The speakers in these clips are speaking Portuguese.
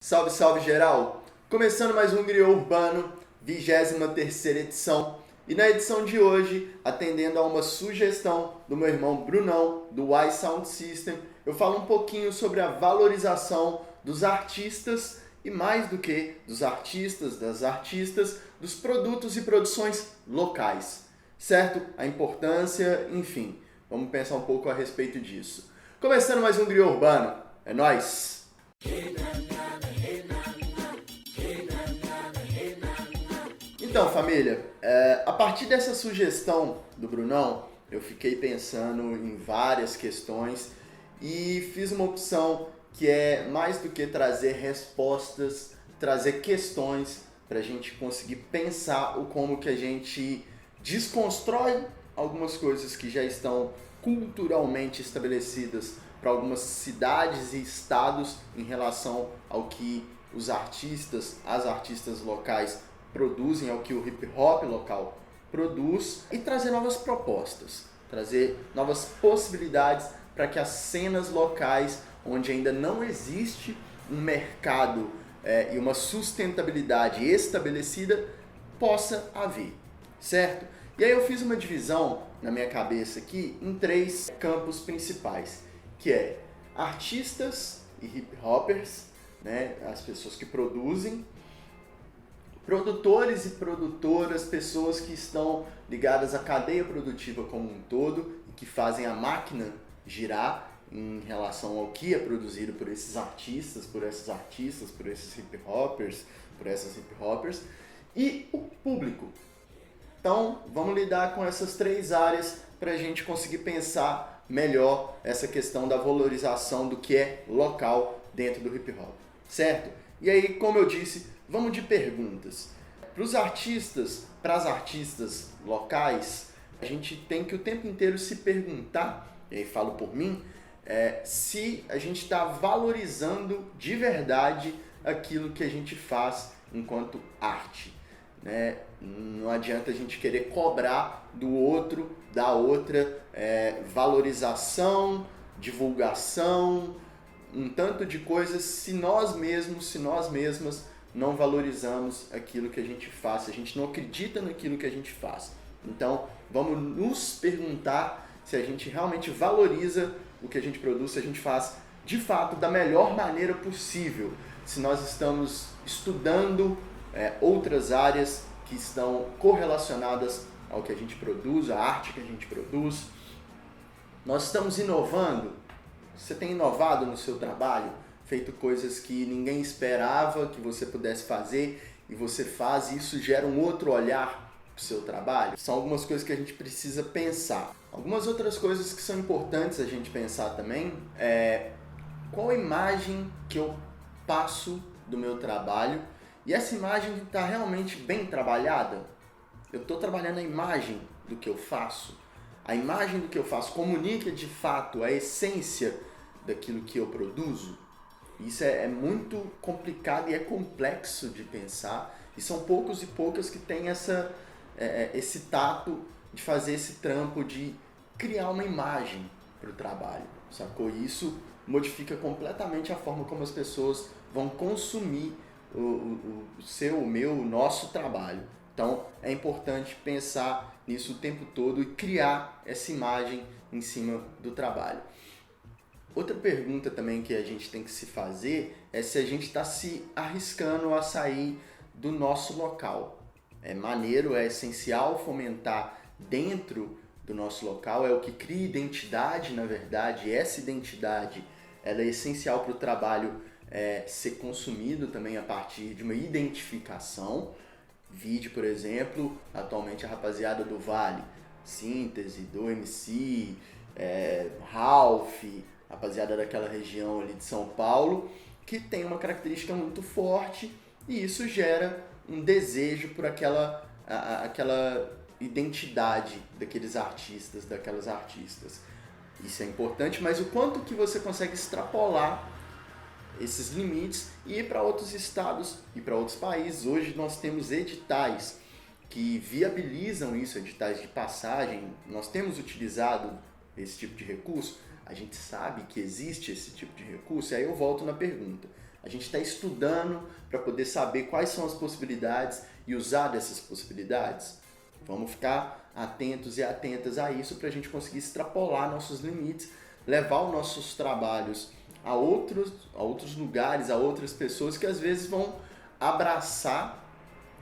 Salve, salve geral! Começando mais um Griot Urbano, 23ª edição. E na edição de hoje, atendendo a uma sugestão do meu irmão Brunão, do Y Sound System, eu falo um pouquinho sobre a valorização dos artistas e mais do que dos artistas, das artistas, dos produtos e produções locais, certo? A importância, enfim, vamos pensar um pouco a respeito disso. Começando mais um Griot Urbano, é nóis! Então, família, a partir dessa sugestão do Brunão, eu fiquei pensando em várias questões e fiz uma opção que é mais do que trazer respostas, trazer questões para a gente conseguir pensar o como que a gente desconstrói algumas coisas que já estão culturalmente estabelecidas para algumas cidades e estados em relação ao que os artistas, as artistas locais produzem, ao que o hip hop local produz, e trazer novas propostas, trazer novas possibilidades para que as cenas locais, onde ainda não existe um mercado e uma sustentabilidade estabelecida, possa haver, certo? E aí eu fiz uma divisão na minha cabeça aqui em 3 campos principais, que é artistas e hip hoppers, né, as pessoas que produzem, produtores e produtoras, pessoas que estão ligadas à cadeia produtiva como um todo e que fazem a máquina girar em relação ao que é produzido por esses artistas, por esses hip hoppers, por essas hip hoppers, e o público. Então, vamos lidar com essas 3 áreas para a gente conseguir pensar melhor essa questão da valorização do que é local dentro do hip hop, certo? E aí, como eu disse, vamos de perguntas. Para os artistas, para as artistas locais, a gente tem que o tempo inteiro se perguntar, e aí falo por mim, se a gente está valorizando de verdade aquilo que a gente faz enquanto arte, né? Não adianta a gente querer cobrar do outro, da outra, valorização, divulgação, um tanto de coisas se nós mesmas não valorizamos aquilo que a gente faz, se a gente não acredita naquilo que a gente faz. Então, vamos nos perguntar se a gente realmente valoriza o que a gente produz, se a gente faz de fato da melhor maneira possível, se nós estamos estudando outras áreas que estão correlacionadas ao que a gente produz, à arte que a gente produz. Nós estamos inovando. Você tem inovado no seu trabalho, feito coisas que ninguém esperava que você pudesse fazer e você faz, e isso gera um outro olhar para o seu trabalho? São algumas coisas que a gente precisa pensar. Algumas outras coisas que são importantes a gente pensar também é qual a imagem que eu passo do meu trabalho, e essa imagem está realmente bem trabalhada? Eu estou trabalhando a imagem do que eu faço? A imagem do que eu faço comunica de fato a essência daquilo que eu produzo? Isso é muito complicado e é complexo de pensar, e são poucos e poucas que têm esse tato de fazer esse trampo de criar uma imagem para o trabalho, sacou? E isso modifica completamente a forma como as pessoas vão consumir o nosso trabalho. Então é importante pensar nisso o tempo todo e criar essa imagem em cima do trabalho. Outra pergunta também que a gente tem que se fazer é se a gente está se arriscando a sair do nosso local. É maneiro, é essencial fomentar dentro do nosso local, é o que cria identidade, na verdade, essa identidade ela é essencial para o trabalho ser consumido também a partir de uma identificação. Vide, por exemplo, atualmente a rapaziada do Vale, Síntese, do MC, Ralph, rapaziada daquela região ali de São Paulo, que tem uma característica muito forte, e isso gera um desejo por aquela identidade daqueles artistas, daquelas artistas. Isso é importante, mas o quanto que você consegue extrapolar esses limites e ir para outros estados e para outros países. Hoje nós temos editais que viabilizam isso, editais de passagem. Nós temos utilizado esse tipo de recurso. A gente sabe que existe esse tipo de recurso, e aí eu volto na pergunta. A gente está estudando para poder saber quais são as possibilidades e usar dessas possibilidades. Vamos ficar atentos e atentas a isso para a gente conseguir extrapolar nossos limites, levar os nossos trabalhos a outros lugares, a outras pessoas que às vezes vão abraçar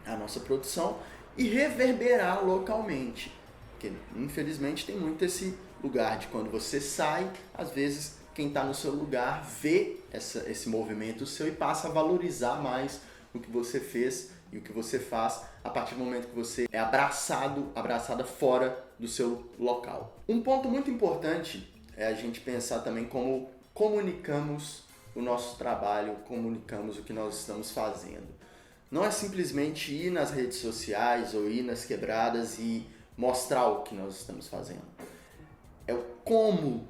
a nossa produção e reverberar localmente. Porque infelizmente tem muito esse lugar de quando você sai, às vezes quem está no seu lugar vê esse movimento seu e passa a valorizar mais o que você fez e o que você faz a partir do momento que você é abraçada fora do seu local. Um ponto muito importante é a gente pensar também como comunicamos o nosso trabalho, comunicamos o que nós estamos fazendo. Não é simplesmente ir nas redes sociais ou ir nas quebradas e mostrar o que nós estamos fazendo. É o como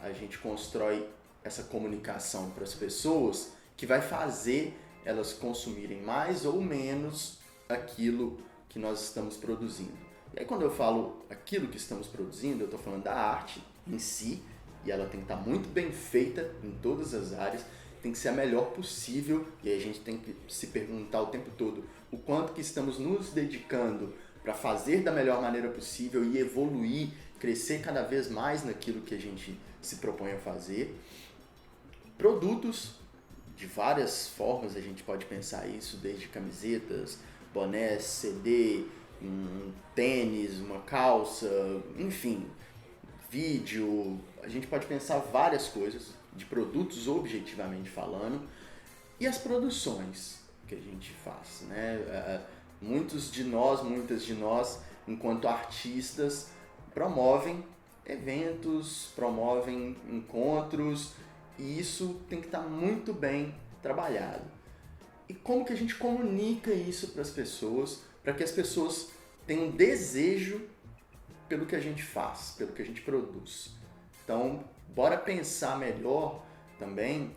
a gente constrói essa comunicação para as pessoas que vai fazer elas consumirem mais ou menos aquilo que nós estamos produzindo. E aí quando eu falo aquilo que estamos produzindo, eu estou falando da arte em si, e ela tem que estar muito bem feita em todas as áreas, tem que ser a melhor possível, e aí a gente tem que se perguntar o tempo todo o quanto que estamos nos dedicando para fazer da melhor maneira possível e evoluir, crescer cada vez mais naquilo que a gente se propõe a fazer. Produtos de várias formas, a gente pode pensar isso, desde camisetas, bonés, CD, um tênis, uma calça, enfim, vídeo. A gente pode pensar várias coisas de produtos objetivamente falando e as produções que a gente faz, né? Muitas de nós, enquanto artistas, promovem eventos, promovem encontros, e isso tem que estar muito bem trabalhado. E como que a gente comunica isso para as pessoas, para que as pessoas tenham desejo pelo que a gente faz, pelo que a gente produz? Então, bora pensar melhor também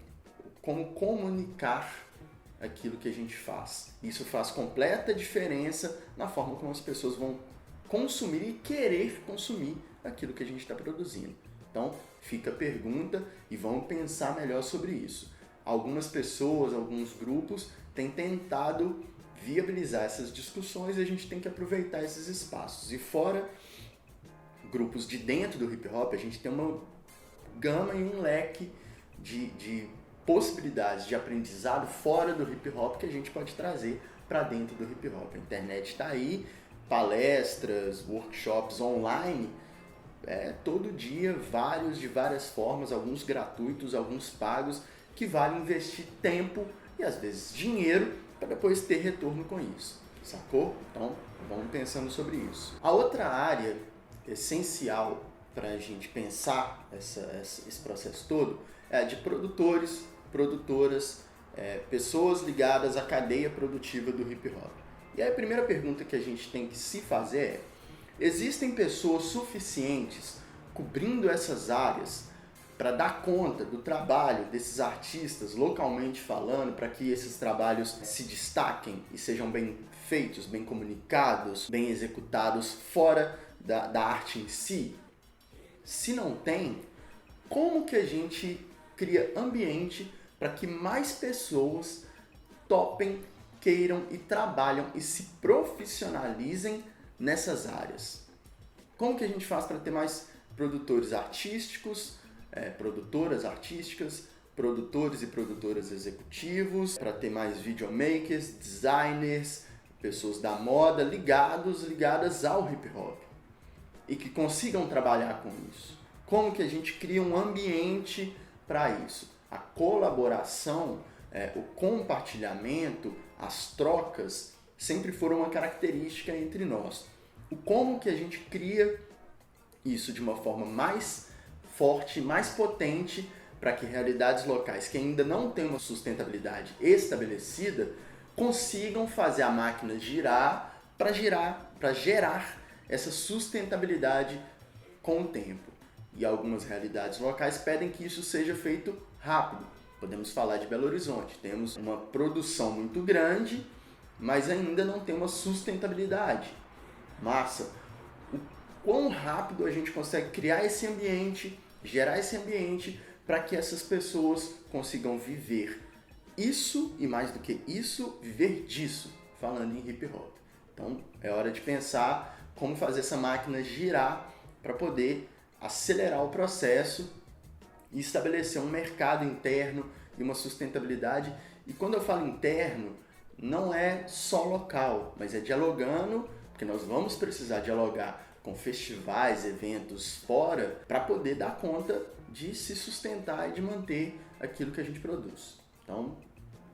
como comunicar aquilo que a gente faz. Isso faz completa diferença na forma como as pessoas vão consumir e querer consumir aquilo que a gente está produzindo. Então, fica a pergunta e vamos pensar melhor sobre isso. Algumas pessoas, alguns grupos têm tentado viabilizar essas discussões e a gente tem que aproveitar esses espaços. E fora grupos de dentro do hip hop, a gente tem uma gama e um leque de possibilidades de aprendizado fora do hip hop que a gente pode trazer para dentro do hip hop. A internet está aí, palestras, workshops online, todo dia, de várias formas, alguns gratuitos, alguns pagos, que vale investir tempo e às vezes dinheiro para depois ter retorno com isso, sacou? Então vamos pensando sobre isso. A outra área essencial para a gente pensar esse processo todo é a de produtores, produtoras, pessoas ligadas à cadeia produtiva do hip hop. E aí a primeira pergunta que a gente tem que se fazer é: existem pessoas suficientes cobrindo essas áreas para dar conta do trabalho desses artistas localmente falando, para que esses trabalhos se destaquem e sejam bem feitos, bem comunicados, bem executados fora da arte em si? Se não tem, como que a gente cria ambiente para que mais pessoas topem, queiram e trabalham e se profissionalizem nessas áreas? Como que a gente faz para ter mais produtores artísticos, produtoras artísticas, produtores e produtoras executivos, para ter mais videomakers, designers, pessoas da moda ligadas ao hip hop e que consigam trabalhar com isso? Como que a gente cria um ambiente para isso? A colaboração, o compartilhamento, as trocas sempre foram uma característica entre nós. O como que a gente cria isso de uma forma mais forte, mais potente, para que realidades locais que ainda não têm uma sustentabilidade estabelecida consigam fazer a máquina girar para gerar essa sustentabilidade com o tempo. E algumas realidades locais pedem que isso seja feito rápido. Podemos falar de Belo Horizonte. Temos uma produção muito grande, mas ainda não tem uma sustentabilidade. Massa! O quão rápido a gente consegue criar esse ambiente, gerar esse ambiente para que essas pessoas consigam viver isso e mais do que isso, viver disso, falando em hip hop. Então é hora de pensar como fazer essa máquina girar para poder acelerar o processo e estabelecer um mercado interno e uma sustentabilidade. E quando eu falo interno, não é só local, mas é dialogando, porque nós vamos precisar dialogar com festivais, eventos fora, para poder dar conta de se sustentar e de manter aquilo que a gente produz. Então,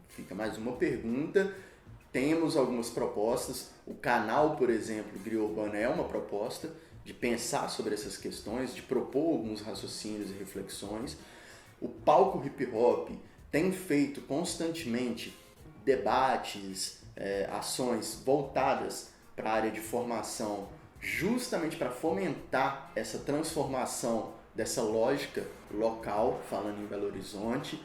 fica mais uma pergunta. Temos algumas propostas. O canal, por exemplo, Griot Urbana é uma proposta de pensar sobre essas questões, de propor alguns raciocínios e reflexões. O palco hip hop tem feito constantemente debates, ações voltadas para a área de formação, justamente para fomentar essa transformação dessa lógica local, falando em Belo Horizonte.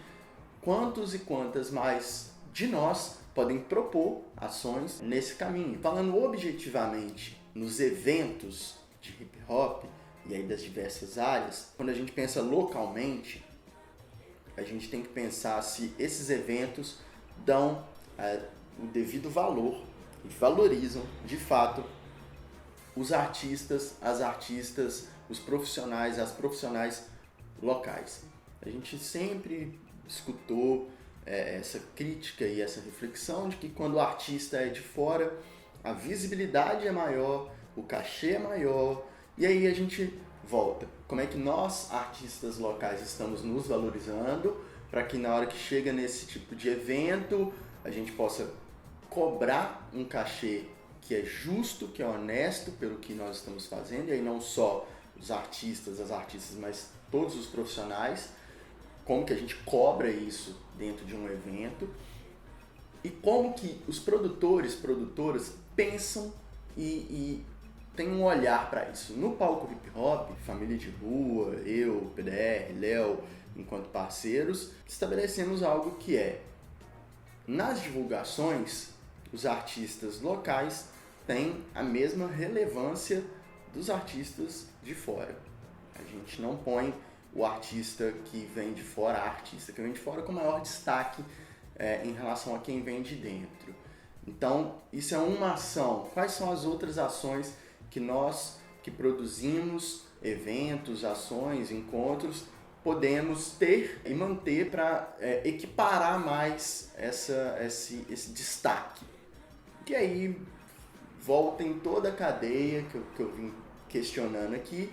Quantos e quantas mais de nós podem propor ações nesse caminho? Falando objetivamente nos eventos de hip hop e aí das diversas áreas, quando a gente pensa localmente, a gente tem que pensar se esses eventos dão o devido valor e valorizam de fato os artistas, as artistas, os profissionais, as profissionais locais. A gente sempre escutou essa crítica e essa reflexão de que quando o artista é de fora, a visibilidade é maior, o cachê é maior, e aí a gente volta. Como é que nós, artistas locais, estamos nos valorizando para que na hora que chega nesse tipo de evento, a gente possa cobrar um cachê que é justo, que é honesto pelo que nós estamos fazendo, e aí não só os artistas, as artistas, mas todos os profissionais, como que a gente cobra isso dentro de um evento, e como que os produtores, produtoras pensam e têm um olhar para isso. No palco hip hop, Família de Rua, eu, PDR, Léo, enquanto parceiros, estabelecemos algo que é, nas divulgações, os artistas locais têm a mesma relevância dos artistas de fora. A gente não põe o artista que vem de fora, a artista que vem de fora com maior destaque em relação a quem vem de dentro. Então, isso é uma ação. Quais são as outras ações que nós, que produzimos eventos, ações, encontros, podemos ter e manter para equiparar mais esse destaque? E aí volta em toda a cadeia que eu vim questionando aqui.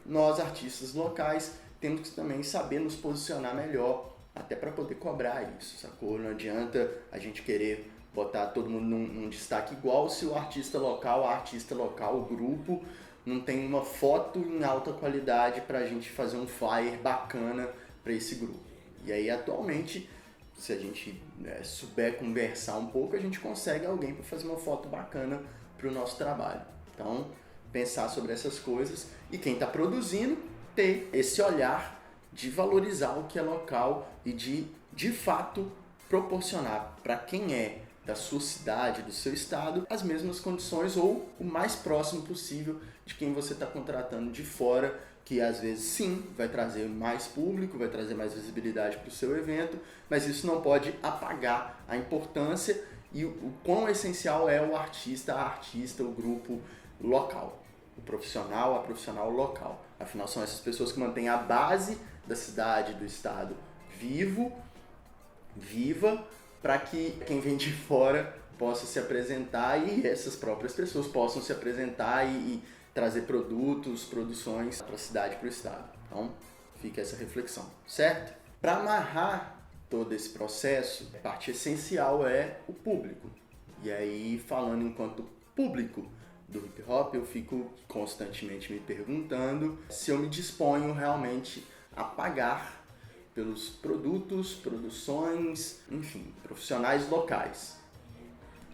Nós, artistas locais, temos que também saber nos posicionar melhor, até para poder cobrar isso, sacou? Não adianta a gente querer botar todo mundo num destaque igual se o artista local, o grupo, não tem uma foto em alta qualidade para a gente fazer um flyer bacana para esse grupo. E aí, atualmente, se a gente souber conversar um pouco, a gente consegue alguém para fazer uma foto bacana para o nosso trabalho. Então, pensar sobre essas coisas e quem está produzindo ter esse olhar de valorizar o que é local e de fato, proporcionar para quem é da sua cidade, do seu estado, as mesmas condições ou o mais próximo possível de quem você está contratando de fora, que às vezes sim, vai trazer mais público, vai trazer mais visibilidade para o seu evento, mas isso não pode apagar a importância e o quão essencial é o artista, a artista, o grupo local, o profissional, a profissional local. Afinal, são essas pessoas que mantêm a base da cidade, do estado viva, para que quem vem de fora possa se apresentar e essas próprias pessoas possam se apresentar e trazer produtos, produções para a cidade, para o estado. Então, fica essa reflexão, certo? Para amarrar todo esse processo, a parte essencial é o público. E aí, falando enquanto público do hip hop, eu fico constantemente me perguntando se eu me disponho realmente a pagar pelos produtos, produções, enfim, profissionais locais.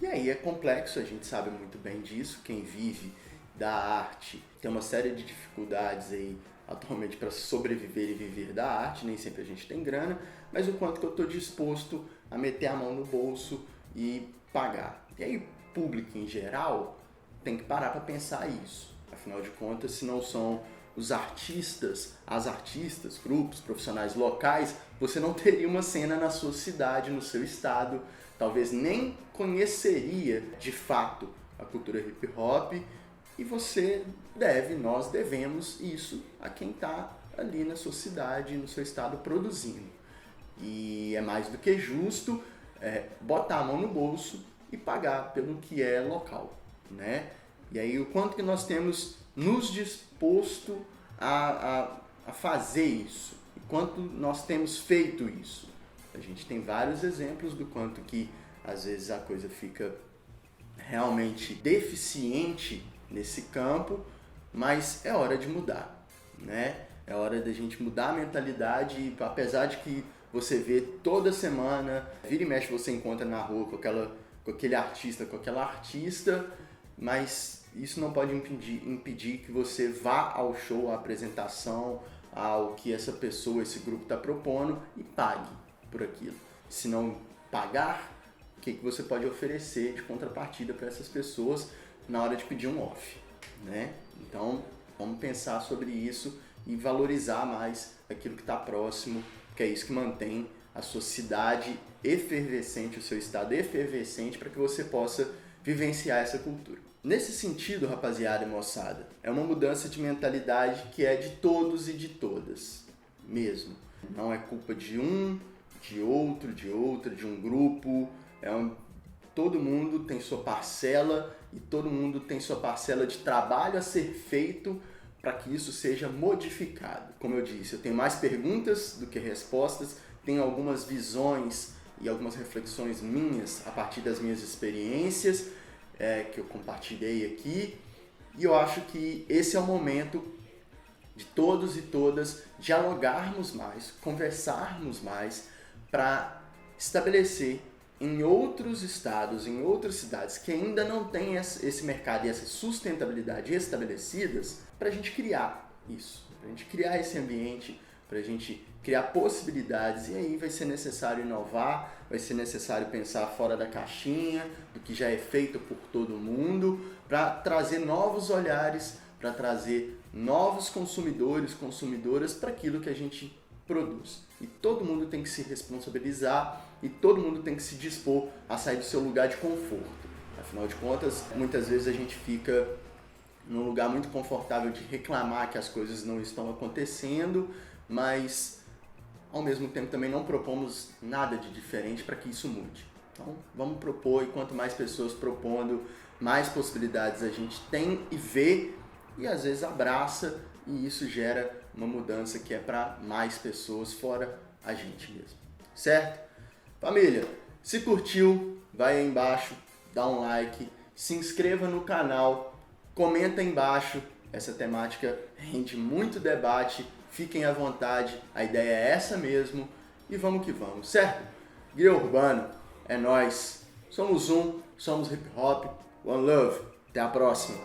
E aí é complexo, a gente sabe muito bem disso, quem vive da arte tem uma série de dificuldades aí atualmente para sobreviver e viver da arte, nem sempre a gente tem grana, mas o quanto que eu estou disposto a meter a mão no bolso e pagar. E aí o público em geral tem que parar para pensar isso. Afinal de contas, se não são os artistas, as artistas, grupos, profissionais locais, você não teria uma cena na sua cidade, no seu estado, talvez nem conheceria de fato a cultura hip hop, e nós devemos isso a quem está ali na sua cidade, no seu estado produzindo. E é mais do que justo botar a mão no bolso e pagar pelo que é local, né? E aí o quanto que nós temos nos disposto a fazer isso, e quanto nós temos feito isso. A gente tem vários exemplos do quanto que às vezes a coisa fica realmente deficiente nesse campo, mas é hora de mudar, né? É hora da gente mudar a mentalidade, e apesar de que você vê toda semana, vira e mexe você encontra na rua com aquele artista, com aquela artista, mas isso não pode impedir que você vá ao show, à apresentação, ao que essa pessoa, esse grupo está propondo, e pague por aquilo. Se não pagar, o que você pode oferecer de contrapartida para essas pessoas na hora de pedir um off, né? Então, vamos pensar sobre isso e valorizar mais aquilo que está próximo, que é isso que mantém a sua cidade efervescente, o seu estado efervescente, para que você possa vivenciar essa cultura. Nesse sentido, rapaziada e moçada, é uma mudança de mentalidade que é de todos e de todas, mesmo. Não é culpa de um, de outro, de outra, de um grupo. Todo mundo tem sua parcela e todo mundo tem sua parcela de trabalho a ser feito para que isso seja modificado. Como eu disse, eu tenho mais perguntas do que respostas, tenho algumas visões e algumas reflexões minhas a partir das minhas experiências que eu compartilhei aqui, e eu acho que esse é o momento de todos e todas dialogarmos mais, conversarmos mais, para estabelecer em outros estados, em outras cidades que ainda não têm esse mercado e essa sustentabilidade estabelecidas, para a gente criar isso, para a gente criar esse ambiente, para a gente criar possibilidades. E aí vai ser necessário inovar, vai ser necessário pensar fora da caixinha, do que já é feito por todo mundo, para trazer novos olhares, para trazer novos consumidores, consumidoras para aquilo que a gente produz. E todo mundo tem que se responsabilizar e todo mundo tem que se dispor a sair do seu lugar de conforto. Afinal de contas, muitas vezes a gente fica num lugar muito confortável de reclamar que as coisas não estão acontecendo, mas ao mesmo tempo também não propomos nada de diferente para que isso mude. Então vamos propor, e quanto mais pessoas propondo, mais possibilidades a gente tem e vê, e às vezes abraça, e isso gera uma mudança que é para mais pessoas, fora a gente mesmo. Certo? Família, se curtiu, vai aí embaixo, dá um like, se inscreva no canal, comenta aí embaixo. Essa temática rende muito debate, fiquem à vontade, a ideia é essa mesmo, e vamos que vamos, certo? Guia Urbano, é nóis, somos somos hip hop, one love, até a próxima.